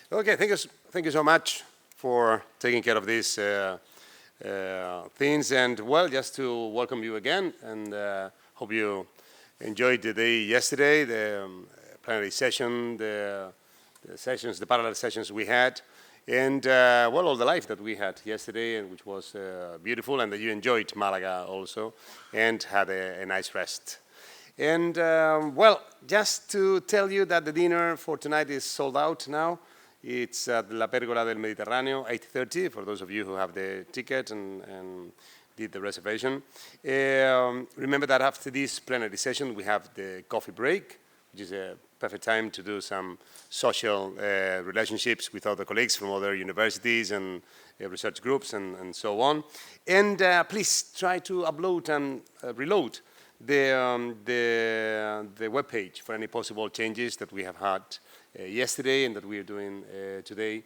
Okay, thank you so much for taking care of these things. And well, just to welcome you again, and hope you enjoyed the day yesterday, the plenary session, the sessions, the parallel sessions we had, and well, all the life that we had yesterday, and which was beautiful, and that you enjoyed Malaga also, and had a nice rest. And well, just to tell you that the dinner for tonight is sold out now. It's at La Pérgola del Mediterráneo, 8:30, for those of you who have the ticket and did the reservation. Remember that after this plenary session, we have the coffee break, which is a perfect time to do some social relationships with other colleagues from other universities and research groups and so on. And please try to upload and reload the web page for any possible changes that we have had yesterday and that we are doing today.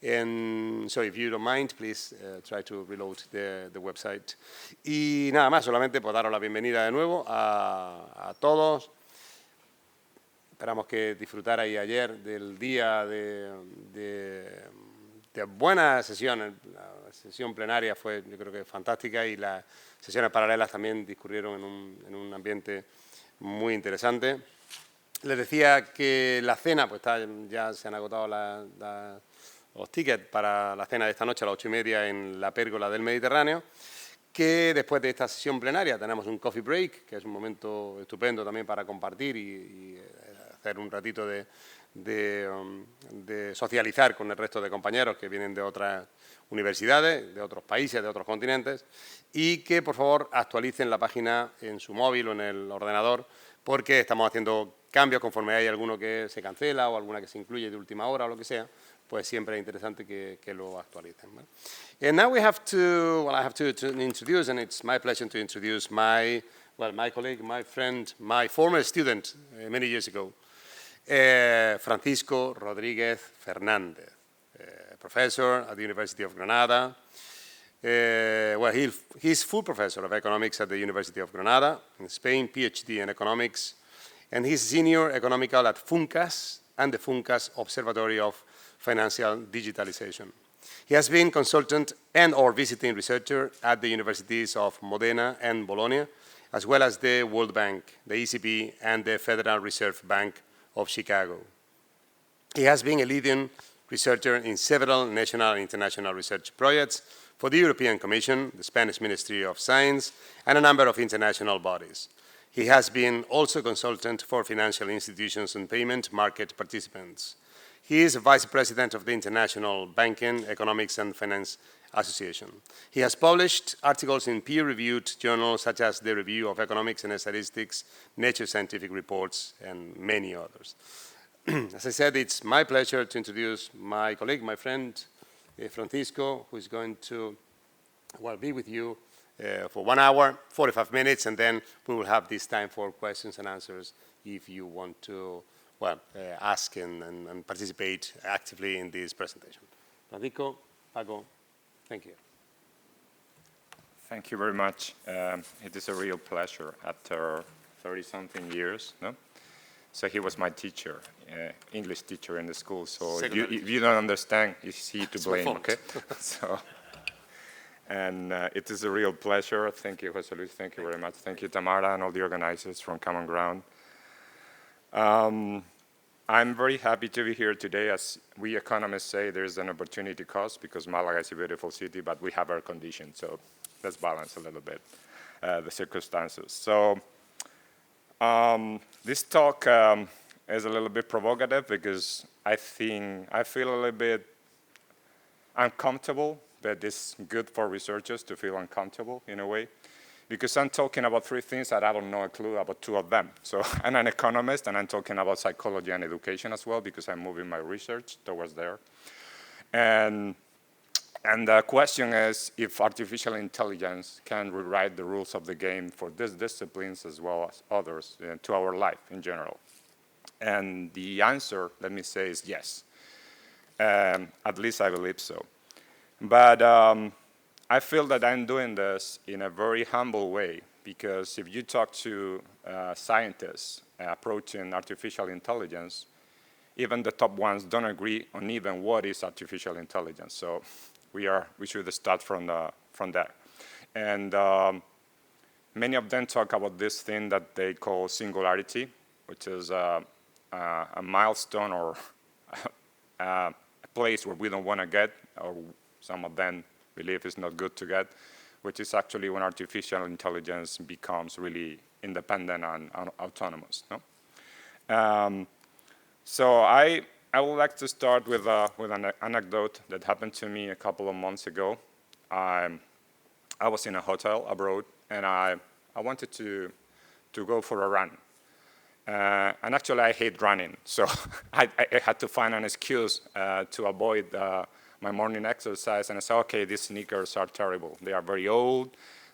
And so if you don't mind, please try to reload the website. Y nada más, solamente por daros la bienvenida de nuevo a todos. Esperamos que disfrutarais ayer del día de buena sesión. La sesión plenaria fue, yo creo que fantástica, y las sesiones paralelas también discurrieron en un ambiente muy interesante. Les decía que la cena, pues ya se han agotado los tickets para la cena de esta noche a las 8:30 en la Pérgola del Mediterráneo, que después de esta sesión plenaria tenemos un coffee break, que es un momento estupendo también para compartir y hacer un ratito de socializar con el resto de compañeros que vienen de otras universidades, de otros países, de otros continentes, y que por favor actualicen la página en su móvil o en el ordenador, porque estamos haciendo cambios conforme hay alguno que se cancela o alguna que se incluye de última hora o lo que sea, pues siempre es interesante que lo actualicen. ¿Vale? And now I have to introduce, and it's my pleasure to introduce my colleague, my friend, my former student many years ago, Francisco Rodríguez Fernández, professor at the University of Granada. He's full professor of economics at the University of Granada in Spain, PhD in economics, and he's senior economical at FUNCAS and the FUNCAS Observatory of Financial Digitalization. He has been consultant and or visiting researcher at the universities of Modena and Bologna, as well as the World Bank, the ECB, and the Federal Reserve Bank of Chicago. He has been a leading researcher in several national and international research projects for the European Commission, the Spanish Ministry of Science, and a number of international bodies. He has been also consultant for financial institutions and payment market participants. He is Vice President of the International Banking, Economics and Finance Association. He has published articles in peer-reviewed journals such as the Review of Economics and Statistics, Nature Scientific Reports, and many others. As I said, it's my pleasure to introduce my colleague, my friend, Francisco, who is going to be with you for 1 hour, 45 minutes, and then we will have this time for questions and answers if you want to ask and participate actively in this presentation. Francisco, Paco, thank you. Thank you very much. It is a real pleasure after 30-something years. No? So he was my teacher, English teacher in the school. So if you don't understand, it's he to blame, okay? And it is a real pleasure. Thank you, José Luis. Thank you very much. Thank you, Tamara, and all the organizers from Common Ground. I'm very happy to be here today. As we economists say, there's an opportunity cost because Malaga is a beautiful city, but we have our conditions. So let's balance a little bit the circumstances. So this talk is a little bit provocative because I feel a little bit uncomfortable, but it's good for researchers to feel uncomfortable in a way, because I'm talking about three things that I don't know a clue about two of them. So I'm an economist, and I'm talking about psychology and education as well, because I'm moving my research towards there. And the question is if artificial intelligence can rewrite the rules of the game for these disciplines as well as others to our life in general. And the answer, let me say, is yes. At least I believe so. But I feel that I'm doing this in a very humble way, because if you talk to scientists approaching artificial intelligence, even the top ones don't agree on even what is artificial intelligence. So we should start from there. And many of them talk about this thing that they call singularity, which is a milestone or a place where we don't want to get, or some of them believe it's not good to get, which is actually when artificial intelligence becomes really independent and autonomous. No? So I would like to start with an anecdote that happened to me a couple of months ago. I was in a hotel abroad, and I wanted to go for a run. And actually, I hate running, so I had to find an excuse to avoid my morning exercise. And I said, okay, these sneakers are terrible. They are very old.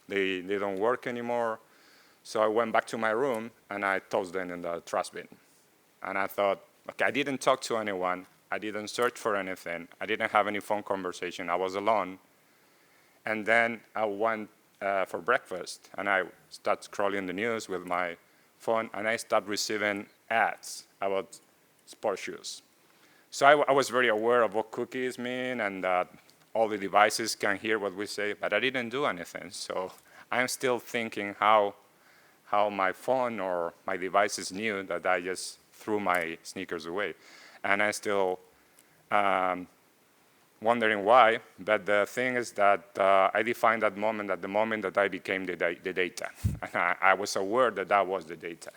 They don't work anymore. So I went back to my room, and I tossed them in the trash bin. And I thought, okay, I didn't talk to anyone. I didn't search for anything. I didn't have any phone conversation. I was alone. And then I went for breakfast, and I started scrolling the news with my phone, and I started receiving ads about sports shoes. So I was very aware of what cookies mean and that all the devices can hear what we say, but I didn't do anything. So I'm still thinking how my phone or my devices knew that I just threw my sneakers away. And I'm still wondering why, but the thing is that I defined that moment at the moment that I became the data. And I was aware that that was the data.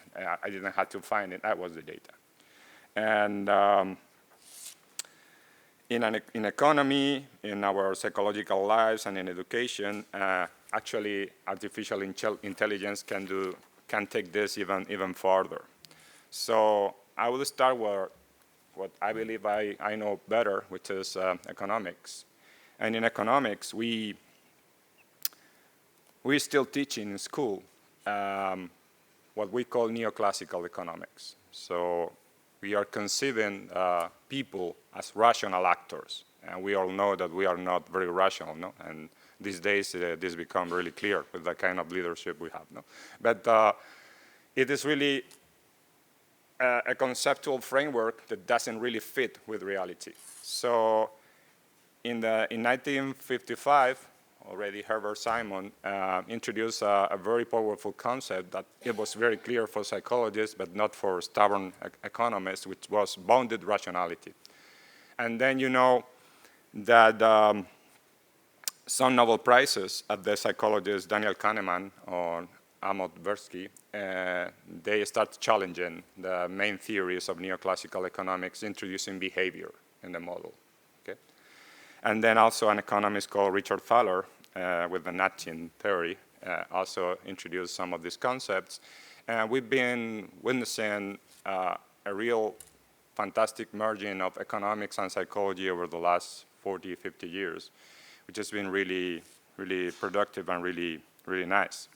I didn't have to find it, that was the data. And in economy, in our psychological lives, and in education, actually artificial intelligence can take this even further. So I will start with what I believe I know better, which is economics. And in economics, we still teach in school what we call neoclassical economics. So we are conceiving people as rational actors. And we all know that we are not very rational, no? And these days, this becomes really clear with the kind of leadership we have, no? But it is really a conceptual framework that doesn't really fit with reality. So in 1955, already Herbert Simon introduced a very powerful concept that it was very clear for psychologists, but not for stubborn economists, which was bounded rationality. And then you know that some Nobel Prizes at the psychologists Daniel Kahneman or Amos Tversky, they start challenging the main theories of neoclassical economics, introducing behavior in the model. Okay? And then also an economist called Richard Thaler with the nudging theory also introduced some of these concepts. And we've been witnessing a real fantastic merging of economics and psychology over the last 40, 50 years, which has been really, really productive and really, really nice.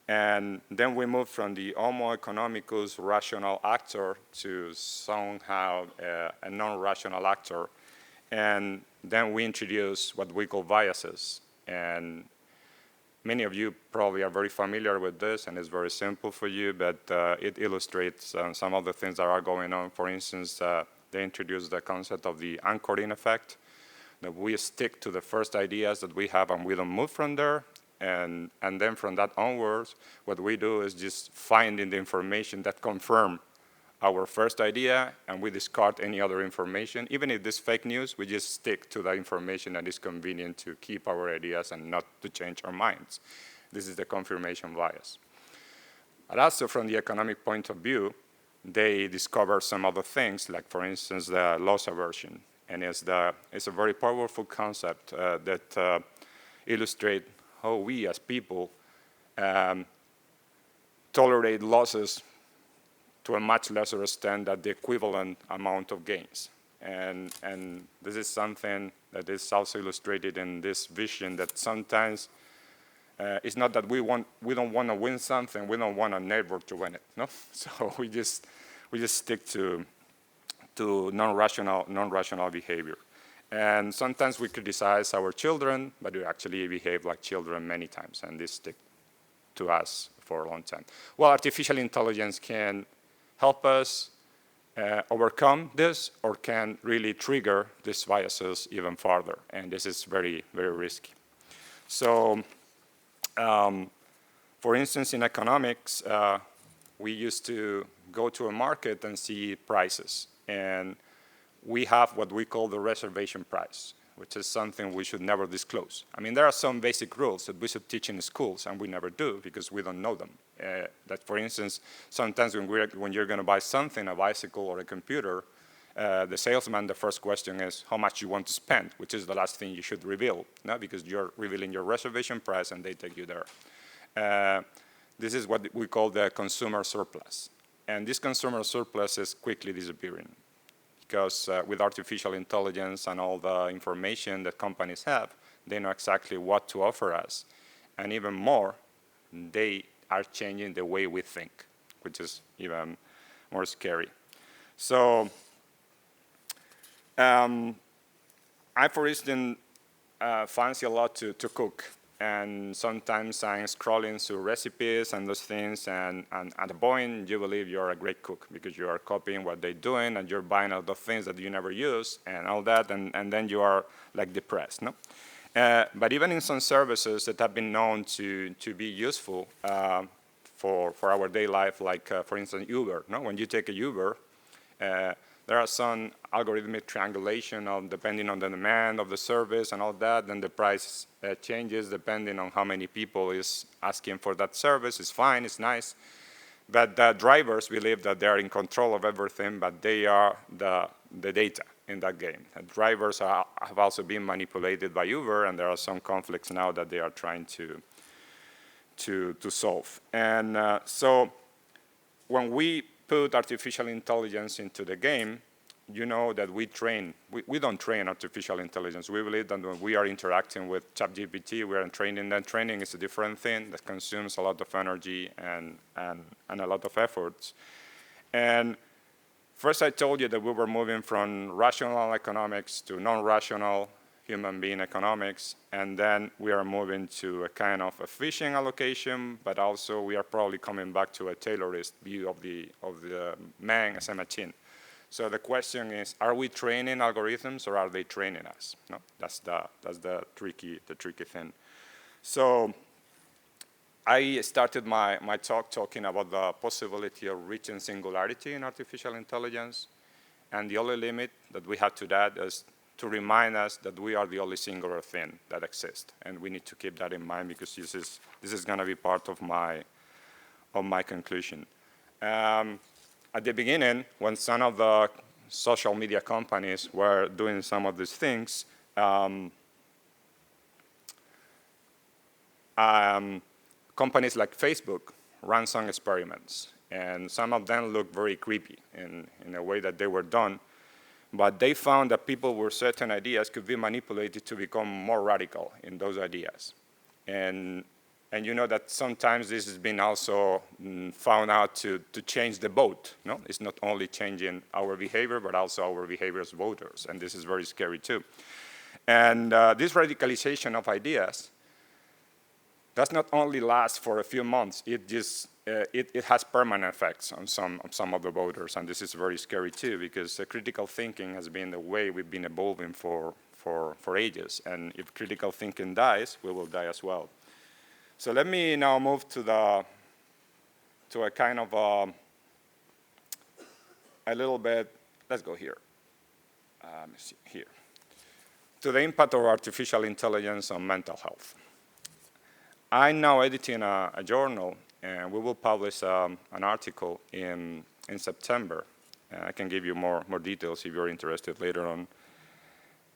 And then we moved from the homo economicus rational actor to somehow a non-rational actor. And then we introduced what we call biases. And many of you probably are very familiar with this, and it's very simple for you, but it illustrates some of the things that are going on. For instance, they introduced the concept of the anchoring effect, that we stick to the first ideas that we have and we don't move from there. And then from that onwards, what we do is just finding the information that confirm our first idea, and we discard any other information. Even if it's fake news, we just stick to the information that is convenient to keep our ideas and not to change our minds. This is the confirmation bias. But also from the economic point of view, they discover some other things, like for instance, the loss aversion. And it's a very powerful concept that illustrates how we as people tolerate losses to a much lesser extent than the equivalent amount of gains. And this is something that is also illustrated in this vision that sometimes it's not that we don't want to win something, we don't want a neighbor to win it, no? So we just stick to non-rational behavior. And sometimes we criticize our children, but we actually behave like children many times, and this stick to us for a long time. Well, artificial intelligence can help us overcome this or can really trigger these biases even further. And this is very, very risky. So, for instance, in economics, we used to go to a market and see prices. And we have what we call the reservation price, which is something we should never disclose. I mean, there are some basic rules that we should teach in schools, and we never do because we don't know them. That, for instance, sometimes when you're going to buy something, a bicycle or a computer, the salesman, the first question is how much you want to spend, which is the last thing you should reveal, no? Because you're revealing your reservation price and they take you there. This is what we call the consumer surplus. And this consumer surplus is quickly disappearing because with artificial intelligence and all the information that companies have, they know exactly what to offer us. And even more, they are changing the way we think, which is even more scary. So I, for instance, fancy a lot to cook. And sometimes I'm scrolling through recipes and those things, and at a point you believe you're a great cook because you are copying what they're doing and you're buying all the things that you never use and all that, and then you are like depressed, no? But even in some services that have been known to be useful for our daily life, like for instance Uber, no? When you take a Uber, there are some algorithmic triangulation depending on the demand of the service and all that, and the price changes depending on how many people is asking for that service. It's fine, it's nice. But the drivers believe that they are in control of everything, but they are the data in that game. And drivers have also been manipulated by Uber, and there are some conflicts now that they are trying to solve. And so when we put artificial intelligence into the game, you know that we don't train artificial intelligence. We believe that when we are interacting with ChatGPT, we are training. Then training is a different thing that consumes a lot of energy and a lot of efforts. And first I told you that we were moving from rational economics to non-rational human being economics, and then we are moving to a kind of a fishing allocation, but also we are probably coming back to a Taylorist view of the man as a machine. So the question is, are we training algorithms or are they training us? No, that's the tricky thing. So I started my talk talking about the possibility of reaching singularity in artificial intelligence, and the only limit that we have to that is to remind us that we are the only singular thing that exists, and we need to keep that in mind because this is going to be part of my conclusion. At the beginning, when some of the social media companies were doing some of these things, companies like Facebook ran some experiments, and some of them looked very creepy in a way that they were done. But they found that people with certain ideas could be manipulated to become more radical in those ideas. And you know that sometimes this has been also found out to change the vote. No? It's not only changing our behavior, but also our behavior as voters. And this is very scary too. And this radicalization of ideas does not only last for a few months, it just it has permanent effects on some of the voters, and this is very scary too, because critical thinking has been the way we've been evolving for ages, and if critical thinking dies, we will die as well. So let me now move to a kind of a little bit. Let's go here. Let me see here. To the impact of artificial intelligence on mental health. I'm now editing a journal, and we will publish an article in September. I can give you more details if you're interested later on.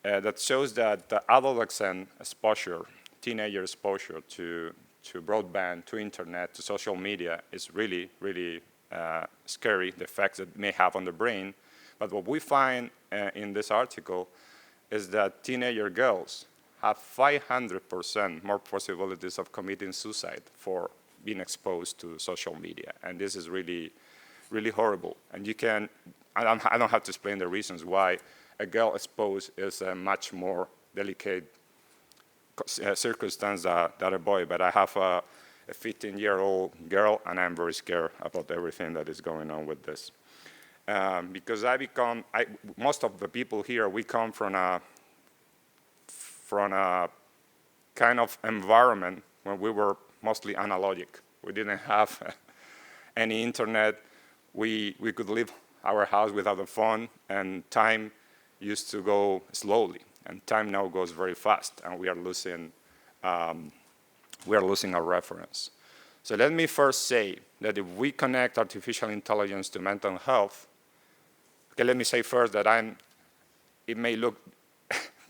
That shows that the adolescent exposure, teenager exposure to broadband, to internet, to social media is really, really scary, the effects it may have on the brain. But what we find in this article is that teenager girls have 500% more possibilities of committing suicide for being exposed to social media. And this is really, really horrible. And I don't have to explain the reasons why a girl exposed is a much more delicate circumstance than a boy. But I have a 15-year-old girl, and I'm very scared about everything that is going on with this. because most of the people here, we come from a kind of environment when we were mostly analogic. We didn't have any internet. We could leave our house without a phone, and time used to go slowly, and time now goes very fast, and we are losing our reference. So let me first say that if we connect artificial intelligence to mental health, okay, let me say first that it may look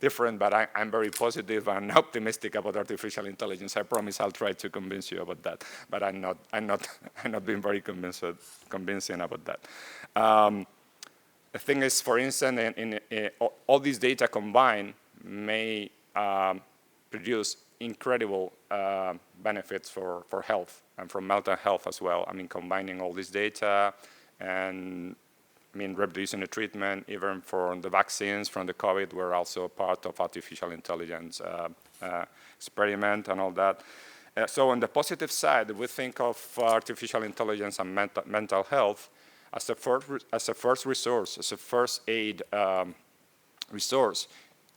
different, but I'm very positive and optimistic about artificial intelligence. I promise I'll try to convince you about that, but I'm not being very convincing about that. The thing is, for instance, all these data combined may produce incredible benefits for health and for mental health as well. I mean, combining all this data and reproducing the treatment, even for the vaccines from the COVID, were also part of artificial intelligence experiment and all that. So on the positive side, we think of artificial intelligence and mental health as a first resource, as a first aid resource.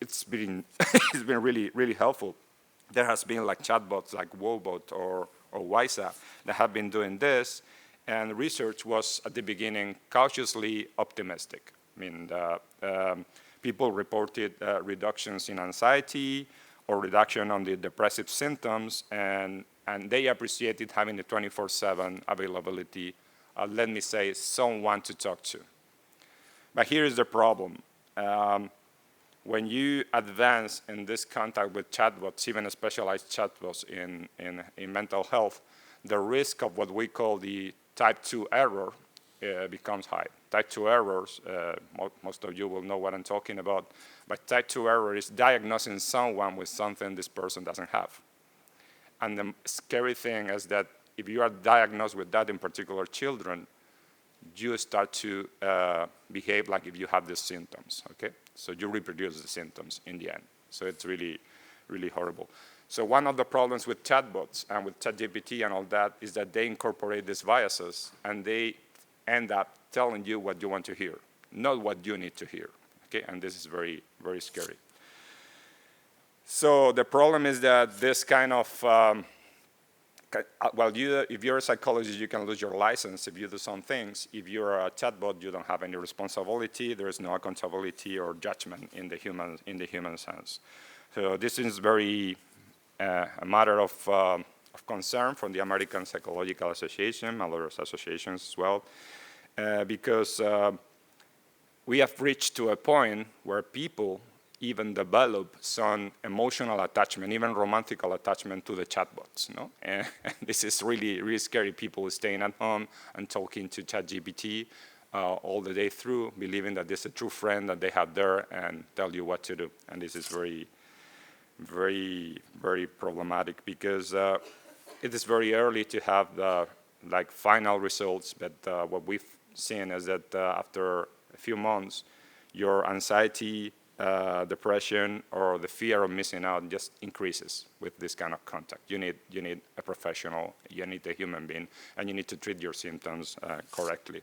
It's been it's been really helpful. There has been like chatbots like Wobot or Wysa that have been doing this, and research was at the beginning cautiously optimistic. I mean, people reported reductions in anxiety or reduction on the depressive symptoms, and they appreciated having the 24/7 availability, let me say, someone to talk to. But here is the problem. When you advance in this contact with chatbots, even specialized chatbots in mental health, the risk of what we call the type 2 error becomes high. Type 2 errors, most of you will know what I'm talking about, but type 2 error is diagnosing someone with something this person doesn't have. And the scary thing is that if you are diagnosed with that, in particular children, you start to behave like if you have these symptoms, okay? So you reproduce the symptoms in the end. So it's really horrible. So one of the problems with chatbots and with ChatGPT and all that is that they incorporate these biases, and they end up telling you what you want to hear, not what you need to hear, okay? And this is very scary. So the problem is that this kind of, if you're a psychologist, you can lose your license if you do some things. If you're a chatbot, you don't have any responsibility. There is no accountability or judgment in the human sense. So this is very a matter of concern from the American Psychological Association and other associations as well, because we have reached to a point where people even develop some emotional attachment, even romantical attachment to the chatbots. No? And this is really scary. People staying at home and talking to ChatGPT all the day through, believing that this is a true friend that they have there and tell you what to do. And this is very problematic, because it is very early to have the final results. But what we've seen is that after a few months, your anxiety, depression, or the fear of missing out just increases with this kind of contact. You need a professional, you need a human being, and you need to treat your symptoms correctly.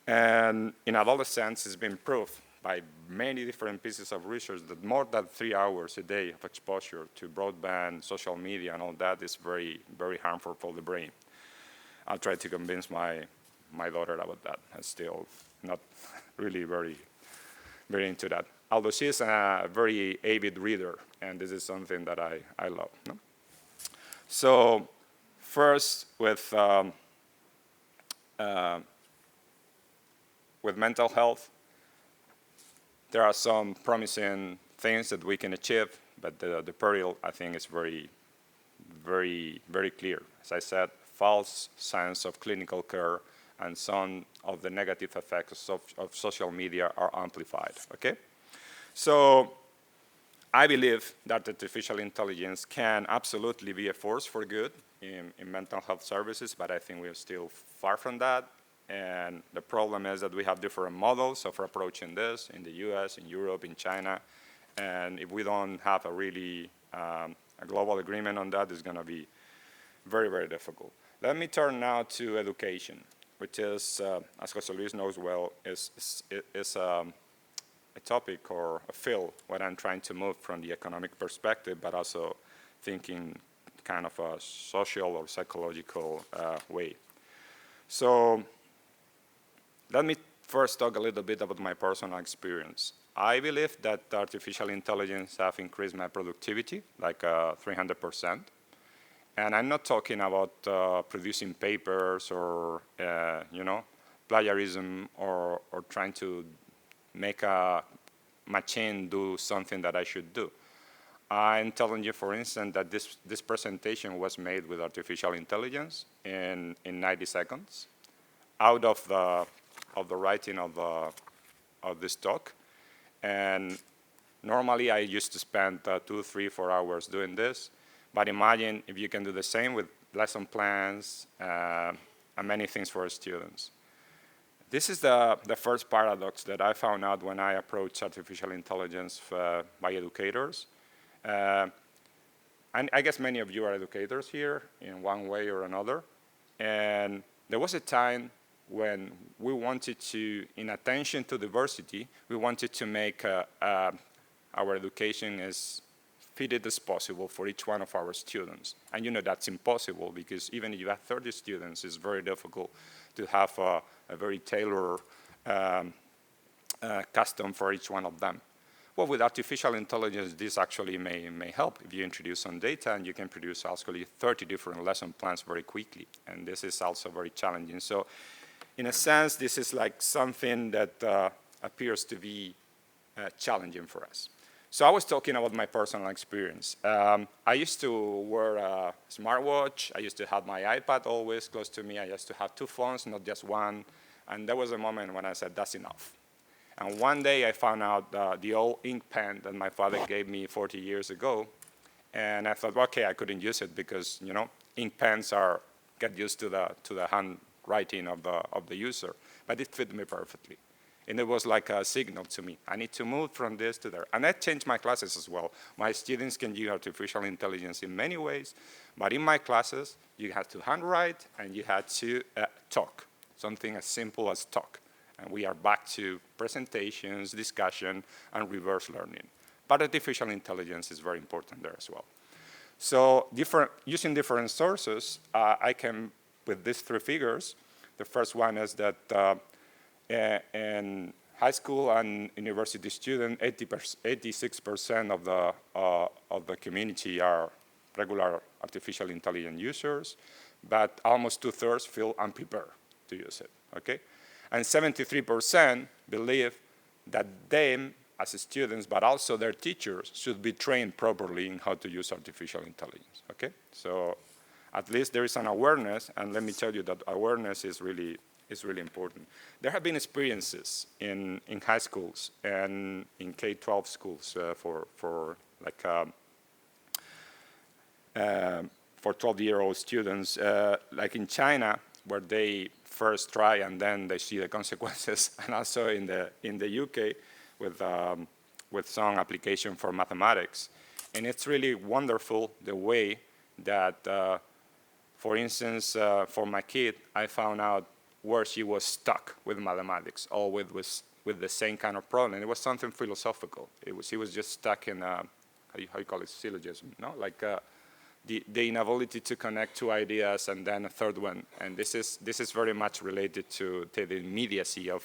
And in adolescents, it's been proved by many different pieces of research that more than 3 hours a day of exposure to broadband, social media, and all that is very harmful for the brain. I'll try to convince my daughter about that. I'm still not really very into that. Although she's a very avid reader, and this is something that I love. No? So first, with mental health, there are some promising things that we can achieve, but the peril, I think, is very clear. As I said, false sense of clinical care and some of the negative effects of social media are amplified, okay? So I believe that artificial intelligence can absolutely be a force for good in mental health services, but I think we are still far from that. And the problem is that we have different models of approaching this in the US, in Europe, in China. And if we don't have a really a global agreement on that, it's going to be very difficult. Let me turn now to education. which is, as Jose Luis knows well, is a topic or a field where I'm trying to move from the economic perspective, but also thinking kind of a social or psychological way. So let me first talk a little bit about my personal experience. I believe that artificial intelligence have increased my productivity, like 300%. And I'm not talking about producing papers or, plagiarism or trying to make a machine do something that I should do. I'm telling you, for instance, that this presentation was made with artificial intelligence in 90 seconds out of the writing of this talk. And normally I used to spend 2, 3, 4 hours doing this. But imagine if you can do the same with lesson plans and many things for students. This is the first paradox that I found out when I approached artificial intelligence by educators. And I guess many of you are educators here in one way or another. And there was a time when we wanted to, in attention to diversity, we wanted to make our education as fitted as possible for each one of our students. And you know that's impossible because even if you have 30 students, it's very difficult to have a very tailored custom for each one of them. Well, with artificial intelligence, this actually may help. If you introduce some data, and you can produce actually 30 different lesson plans very quickly. And this is also very challenging. So in a sense, this is like something that appears to be challenging for us. So I was talking about my personal experience. I used to wear a smartwatch. I used to have my iPad always close to me. I used to have 2 phones, not just one. And there was a moment when I said, that's enough. And one day I found out the old ink pen that my father gave me 40 years ago. And I thought, well, okay, I couldn't use it because, ink pens get used to the handwriting of the user. But it fit me perfectly. And it was like a signal to me. I need to move from this to there. And I changed my classes as well. My students can use artificial intelligence in many ways. But in my classes, you had to handwrite and you had to talk. Something as simple as talk. And we are back to presentations, discussion, and reverse learning. But artificial intelligence is very important there as well. So using different sources, I can, with these 3 figures, the first one is that in high school and university students, 86% of the community are regular artificial intelligence users, but almost 2/3 feel unprepared to use it, okay? And 73% believe that them, as students, but also their teachers, should be trained properly in how to use artificial intelligence, okay? So at least there is an awareness, and let me tell you that awareness is really important. There have been experiences in high schools and in K-12 schools for 12-year-old students, like in China, where they first try and then they see the consequences, and also in the UK with some application for mathematics. And it's really wonderful the way that, for instance, for my kid, I found out where she was stuck with mathematics, or with the same kind of problem. It was something philosophical. She was just stuck in how you call it, syllogism, no? Like the inability to connect 2 ideas and then a third one. And this is very much related to the immediacy of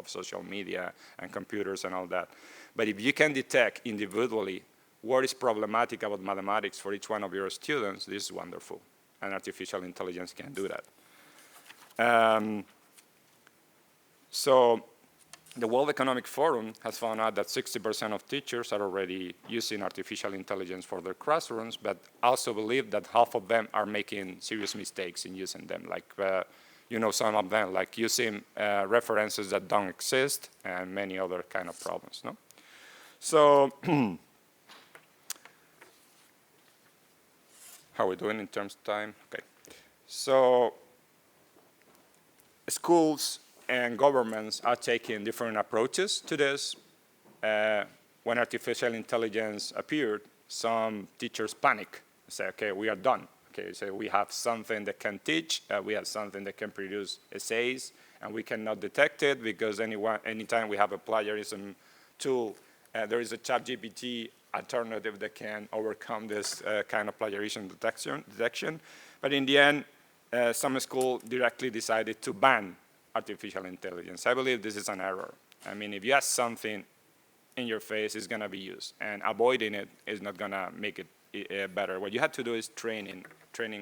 social media and computers and all that. But if you can detect individually what is problematic about mathematics for each one of your students, this is wonderful. And artificial intelligence can do that. So the World Economic Forum has found out that 60% of teachers are already using artificial intelligence for their classrooms, but also believe that half of them are making serious mistakes in using them, like, some of them, like using references that don't exist and many other kind of problems, no? So, how are we doing in terms of time? Okay. So, schools and governments are taking different approaches to this. When artificial intelligence appeared, some teachers panic and say, okay, we are done. Okay, so we have something that can teach, we have something that can produce essays, and we cannot detect it because anytime we have a plagiarism tool, there is a ChatGPT alternative that can overcome this kind of plagiarism detection. But in the end, some school directly decided to ban artificial intelligence. I believe this is an error. I mean, if you ask something in your face, it's going to be used, and avoiding it is not going to make it better. What you have to do is training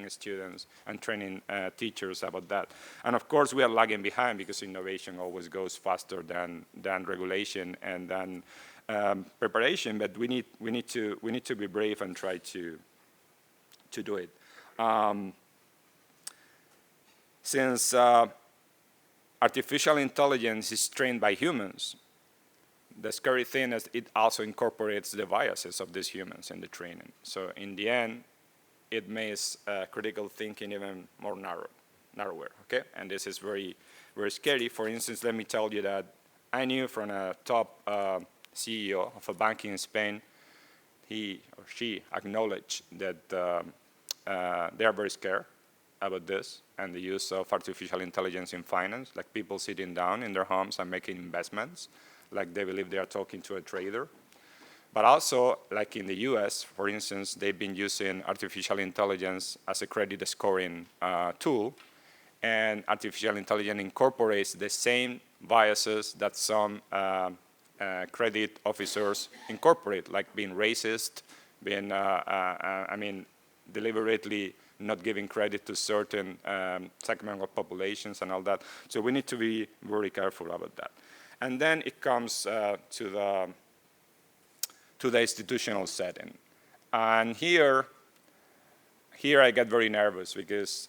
students and training teachers about that. And of course, we are lagging behind because innovation always goes faster than regulation and than preparation. But we need to be brave and try to do it. Since artificial intelligence is trained by humans, the scary thing is it also incorporates the biases of these humans in the training. So in the end, it makes critical thinking even more narrower, okay? And this is very, very scary. For instance, let me tell you that I knew from a top CEO of a bank in Spain, he or she acknowledged that they are very scared about this and the use of artificial intelligence in finance, like people sitting down in their homes and making investments, like they believe they are talking to a trader. But also, like in the US, for instance, they've been using artificial intelligence as a credit scoring tool, and artificial intelligence incorporates the same biases that some credit officers incorporate, like being racist, being, deliberately not giving credit to certain segment of populations and all that. So we need to be very careful about that. And then it comes to the institutional setting. And here I get very nervous because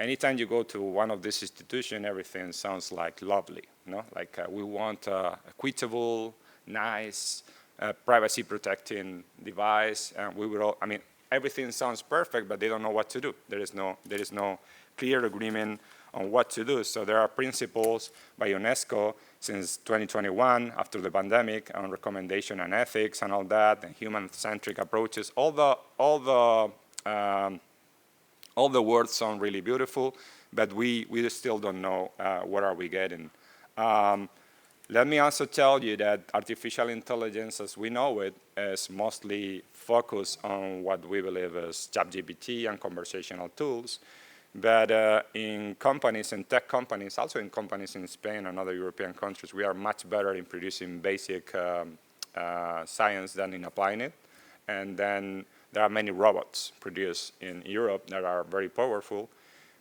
anytime you go to one of these institutions, everything sounds like lovely, you know? Like we want a equitable, nice, privacy protecting device, and we will all, everything sounds perfect, but they don't know what to do. There is no clear agreement on what to do. So there are principles by UNESCO since 2021, after the pandemic, on recommendation and ethics and all that, and human-centric approaches. All the words sound really beautiful, but we still don't know what are we getting. Let me also tell you that artificial intelligence, as we know it, is mostly focused on what we believe is ChatGPT and conversational tools. But in companies, in tech companies, also in companies in Spain and other European countries, we are much better in producing basic science than in applying it. And then there are many robots produced in Europe that are very powerful.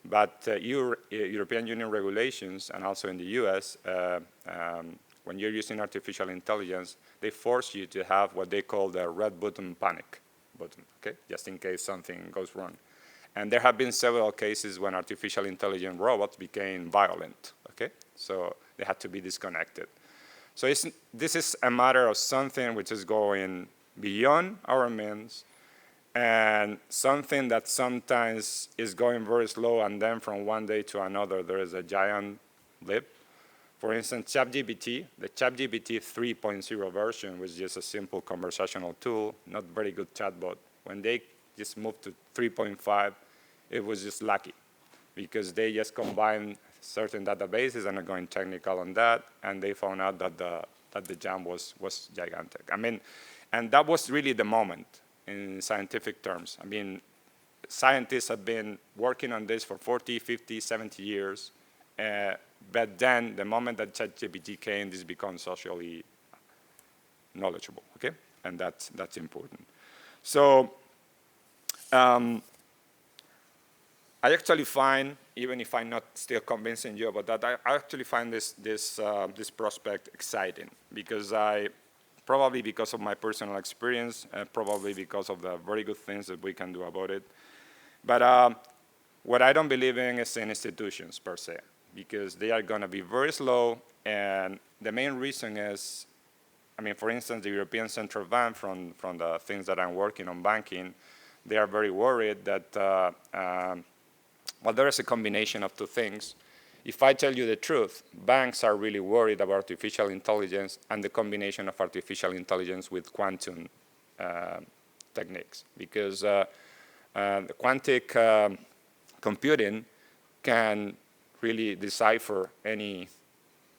But European Union regulations and also in the US, when you're using artificial intelligence, they force you to have what they call the red button panic button, okay? Just in case something goes wrong. And there have been several cases when artificial intelligent robots became violent, okay? So they had to be disconnected. So this is a matter of something which is going beyond our means, and something that sometimes is going very slow, and then from one day to another there is a giant leap. For instance, ChatGPT, the ChatGPT 3.0 version was just a simple conversational tool, not very good chatbot. When they just moved to 3.5, it was just lucky because they just combined certain databases. I'm not going technical on that, and they found out that the jump was gigantic. And that was really the moment in scientific terms. Scientists have been working on this for 40, 50, 70 years, but then the moment that ChatGPT came, this becomes socially knowledgeable, okay? And that's important. So I actually find, even if I'm not still convincing you about that, I actually find this prospect exciting because probably because of my personal experience, probably because of the very good things that we can do about it. But what I don't believe in is in institutions per se, because they are going to be very slow, and the main reason is, for instance, the European Central Bank, from the things that I'm working on banking, they are very worried that, well, there is a combination of two things. If I tell you the truth, banks are really worried about artificial intelligence and the combination of artificial intelligence with quantum techniques, because The quantic computing can really decipher any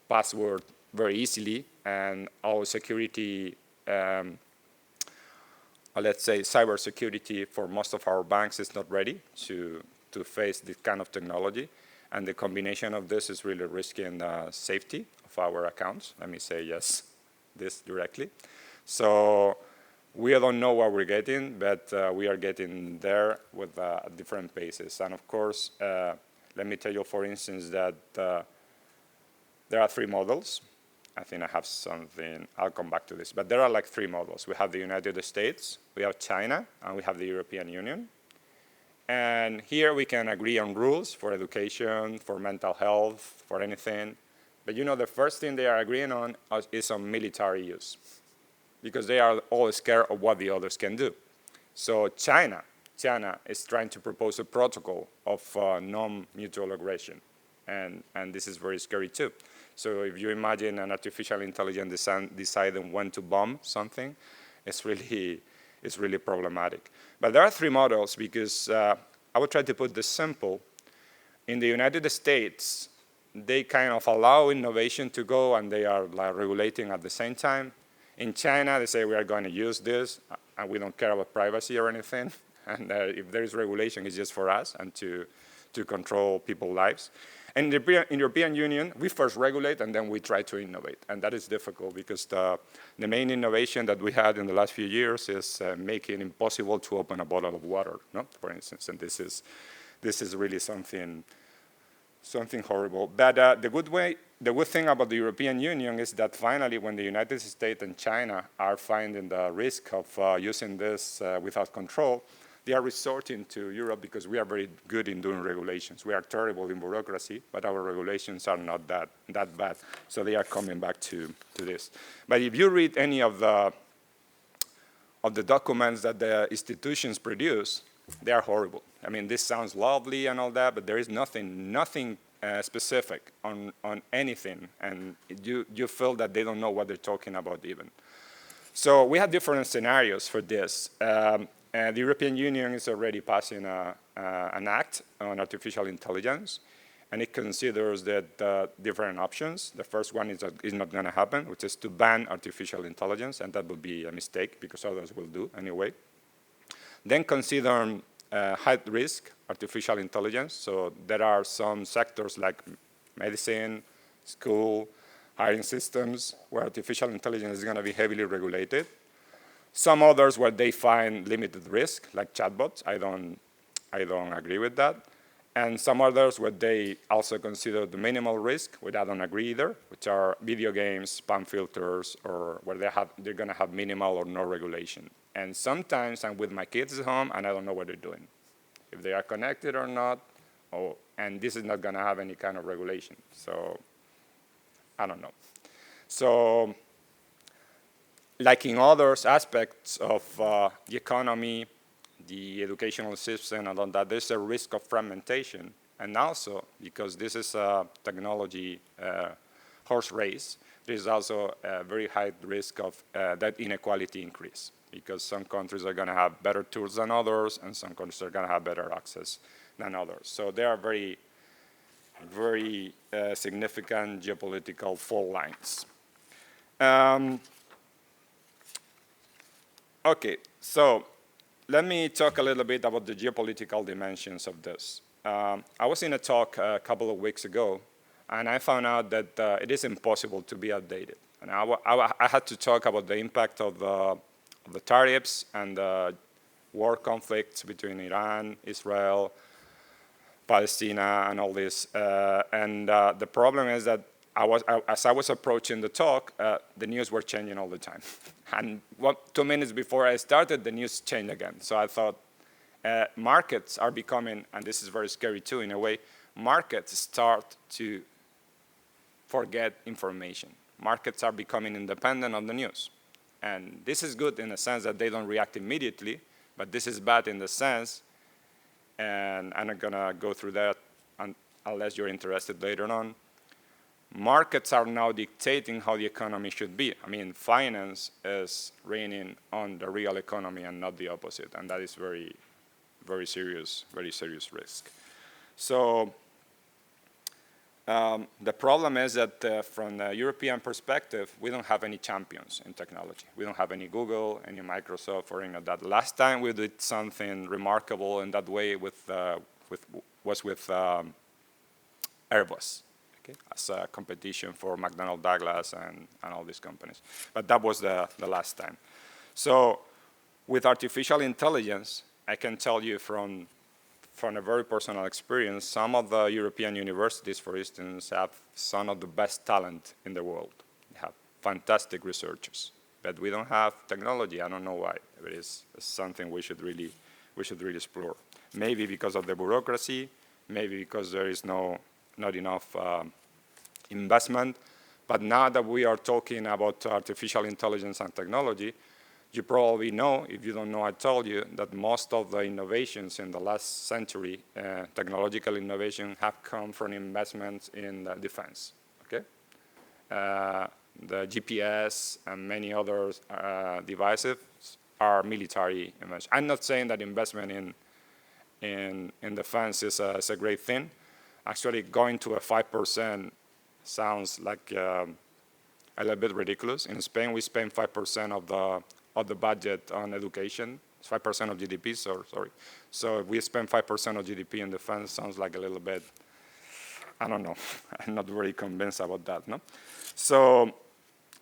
password very easily, and our security, let's say cybersecurity for most of our banks is not ready to face this kind of technology. And the combination of this is really risking the safety of our accounts. Let me say yes, this directly. So we don't know what we're getting, but we are getting there with different paces. And of course, let me tell you, for instance, that there are 3 models. I think I have something, I'll come back to this. But there are like 3 models. We have the United States, we have China, and we have the European Union. And here we can agree on rules for education, for mental health, for anything. But you know, the first thing they are agreeing on is on military use, because they are all scared of what the others can do. So China is trying to propose a protocol of non-mutual aggression. And this is very scary too. So if you imagine an artificial intelligence deciding when to bomb something, it's really problematic. But there are 3 models, because I would try to put this simple. In the United States, they kind of allow innovation to go, and they are like regulating at the same time. In China, they say we are going to use this, and we don't care about privacy or anything. And if there is regulation, it's just for us and to control people's lives. And in the European Union, we first regulate and then we try to innovate. And that is difficult, because the main innovation that we had in the last few years is making it impossible to open a bottle of water, no? For instance. And this is really something horrible. But the good thing about the European Union is that finally, when the United States and China are finding the risk of using this without control, they are resorting to Europe, because we are very good in doing regulations. We are terrible in bureaucracy, but our regulations are not that bad. So they are coming back to this. But if you read any of the documents that the institutions produce, they are horrible. I mean, this sounds lovely and all that, but there is nothing specific on anything, and you feel that they don't know what they're talking about even. So we have different scenarios for this. The European Union is already passing an act on artificial intelligence, and it considers that different options. The first one is not going to happen, which is to ban artificial intelligence, and that would be a mistake, because others will do anyway. Then consider high-risk artificial intelligence. So there are some sectors like medicine, school, hiring systems, where artificial intelligence is going to be heavily regulated. Some others where they find limited risk, like chatbots. I don't agree with that. And some others where they also consider the minimal risk, which I don't agree either, which are video games, spam filters, or where they're going to have minimal or no regulation. And sometimes I'm with my kids at home, and I don't know what they're doing, if they are connected or not, and this is not going to have any kind of regulation. So I don't know. So like in other aspects of the economy, the educational system, and all that, there's a risk of fragmentation. And also, because this is a technology horse race, there's also a very high risk of that inequality increase, because some countries are going to have better tools than others, and some countries are going to have better access than others. So there are very, very significant geopolitical fault lines. Okay, so let me talk a little bit about the geopolitical dimensions of this. I was in a talk a couple of weeks ago, and I found out that it is impossible to be outdated. And I had to talk about the impact of the tariffs and the war conflicts between Iran, Israel, Palestine, and all this. And the problem is that as I was approaching the talk, the news were changing all the time. And 2 minutes before I started, the news changed again. So I thought, markets are becoming, and this is very scary too in a way, markets start to forget information. Markets are becoming independent of the news. And this is good in the sense that they don't react immediately, but this is bad in the sense, and I'm not gonna go through that unless you're interested later on. Markets are now dictating how the economy should be. I mean, finance is reigning on the real economy and not the opposite, and that is very, very serious risk. So the problem is that from the European perspective, we don't have any champions in technology. We don't have any Google, any Microsoft, or any of that. Last time we did something remarkable in that way was with Airbus, okay, as a competition for McDonnell Douglas and all these companies. But that was the last time. So with artificial intelligence, I can tell you from a very personal experience, some of the European universities, for instance, have some of the best talent in the world. They have fantastic researchers, but we don't have technology. I don't know why. It is something we should really explore. Maybe because of the bureaucracy, maybe because there is not enough investment. But now that we are talking about artificial intelligence and technology, you probably know, if you don't know, I told you, that most of the innovations in the last century, technological innovation, have come from investments in defense, okay? The GPS and many other devices are military inventions. I'm not saying that investment in defense is a great thing. Actually, going to a 5% sounds like a little bit ridiculous. In Spain, we spend 5% of the budget on education. It's 5% of GDP, sorry. So if we spend 5% of GDP in defense, sounds like a little bit, I don't know. I'm not very convinced about that, no? So,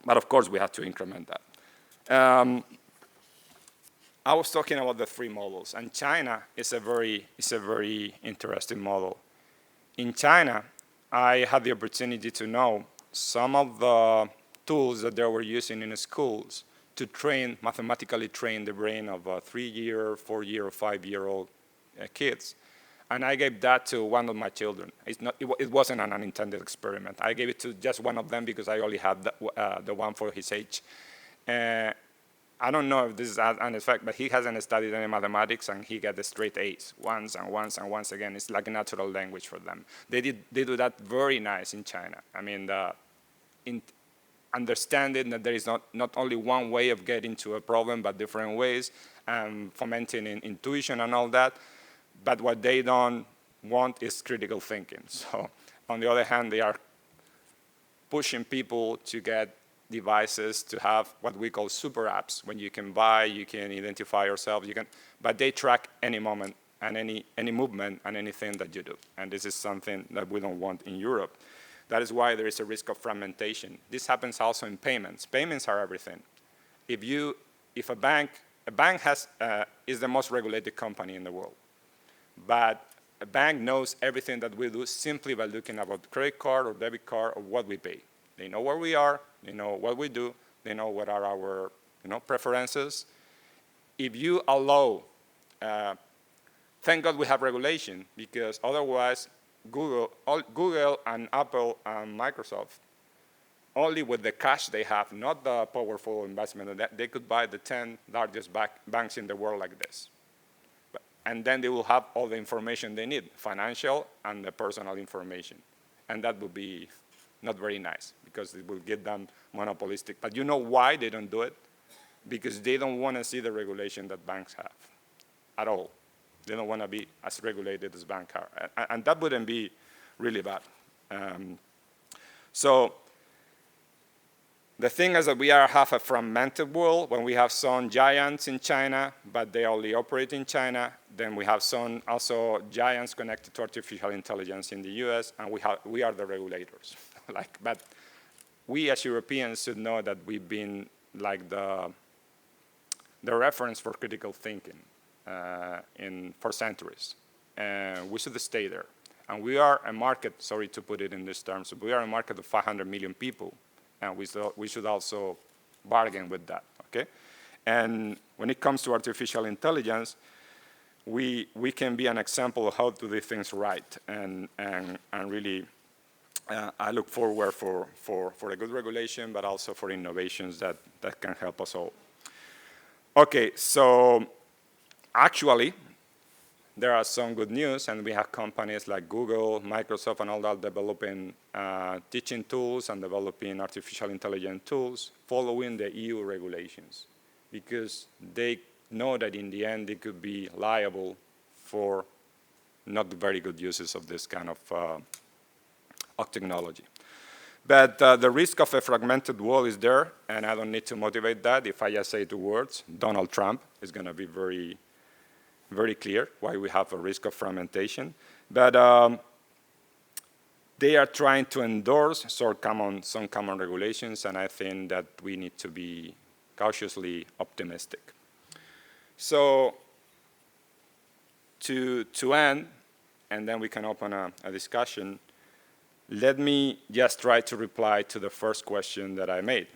but of course we have to increment that. I was talking about the three models, and China is a very interesting model. In China, I had the opportunity to know some of the tools that they were using in schools to mathematically train the brain of 3-year, 4-year, or 5-year-old kids. And I gave that to one of my children. It wasn't an unintended experiment. I gave it to just one of them because I only had the one for his age. I don't know if this is an effect, but he hasn't studied any mathematics, and he got the straight A's once and once and once again. It's like a natural language for them. They do that very nice in China. I mean, understanding that there is not only one way of getting to a problem, but different ways, fomenting intuition and all that. But what they don't want is critical thinking. So on the other hand, they are pushing people to get devices to have what we call super apps. When you can buy, you can identify yourself, but they track any moment and any movement and anything that you do. And this is something that we don't want in Europe. That is why there is a risk of fragmentation. This happens also in payments. Payments are everything. If a bank is the most regulated company in the world, but a bank knows everything that we do simply by looking at the credit card or debit card or what we pay. They know where we are, they know what we do, they know what are our preferences. If you allow, thank God we have regulation, because otherwise Google and Apple and Microsoft, only with the cash they have, not the powerful investment, that they could buy the 10 largest banks in the world like this. And then they will have all the information they need, financial and the personal information. And that would be not very nice, because it will get them monopolistic. But you know why they don't do it? Because they don't want to see the regulation that banks have at all. They don't want to be as regulated as banks are. And that wouldn't be really bad. So the thing is that we have a fragmented world when we have some giants in China, but they only operate in China. Then we have some also giants connected to artificial intelligence in the US, and we are the regulators. But we as Europeans should know that we've been like the reference for critical thinking for centuries. And we should stay there. And we are a market, sorry to put it in these terms, we are a market of 500 million people. And we should also bargain with that, okay? And when it comes to artificial intelligence, we can be an example of how to do things right. And really, I look forward for a good regulation, but also for innovations that can help us all. Okay, so actually, there are some good news, and we have companies like Google, Microsoft, and all that developing teaching tools and developing artificial intelligence tools following the EU regulations, because they know that in the end they could be liable therefore not very good uses of this kind of technology. But the risk of a fragmented world is there, and I don't need to motivate that. If I just say 2 words, Donald Trump, is going to be very, very clear why we have a risk of fragmentation. But they are trying to endorse some common regulations, and I think that we need to be cautiously optimistic. So to end, and then we can open a discussion, let me just try to reply to the first question that I made.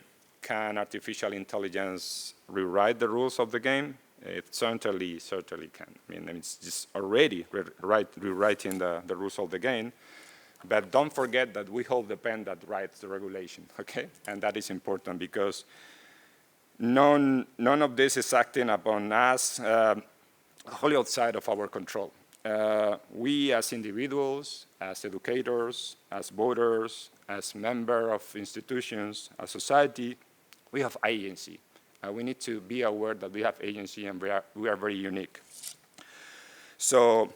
Can artificial intelligence rewrite the rules of the game? It certainly can. I mean, it's just already rewriting the rules of the game. But don't forget that we hold the pen that writes the regulation, okay? And that is important because none of this is acting upon us wholly outside of our control. We as individuals, as educators, as voters, as members of institutions, as society, we have agency. We need to be aware that we have agency and we are very unique. So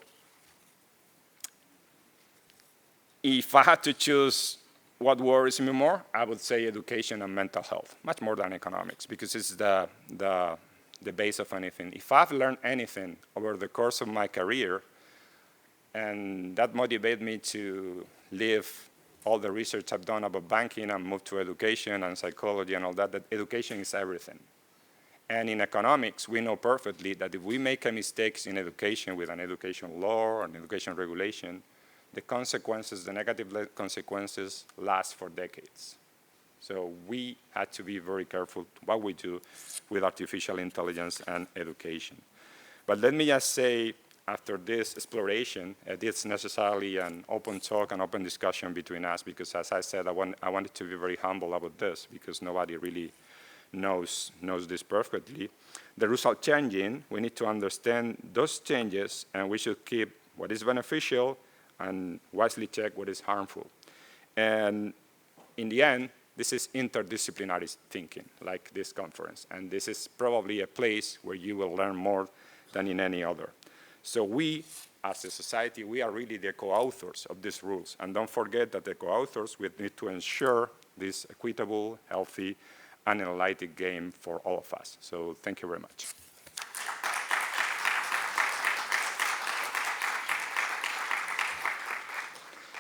if I had to choose what worries me more, I would say education and mental health, much more than economics, because it's the base of anything. If I've learned anything over the course of my career, and that motivated me to leave all the research I've done about banking and move to education and psychology and all that education is everything. And in economics, we know perfectly that if we make a mistake in education with an education law or an education regulation, the consequences, the negative consequences, last for decades. So we had to be very careful what we do with artificial intelligence and education. But let me just say, after this exploration, it's necessarily an open talk and open discussion between us, because as I said, I wanted to be very humble about this, because nobody really knows this perfectly. The rules are changing. We need to understand those changes, and we should keep what is beneficial and wisely check what is harmful. And in the end, this is interdisciplinary thinking, like this conference. And this is probably a place where you will learn more than in any other. So we, as a society, we are really the co-authors of these rules. And don't forget that the co-authors will need to ensure this equitable, healthy, and enlightened game for all of us. So thank you very much.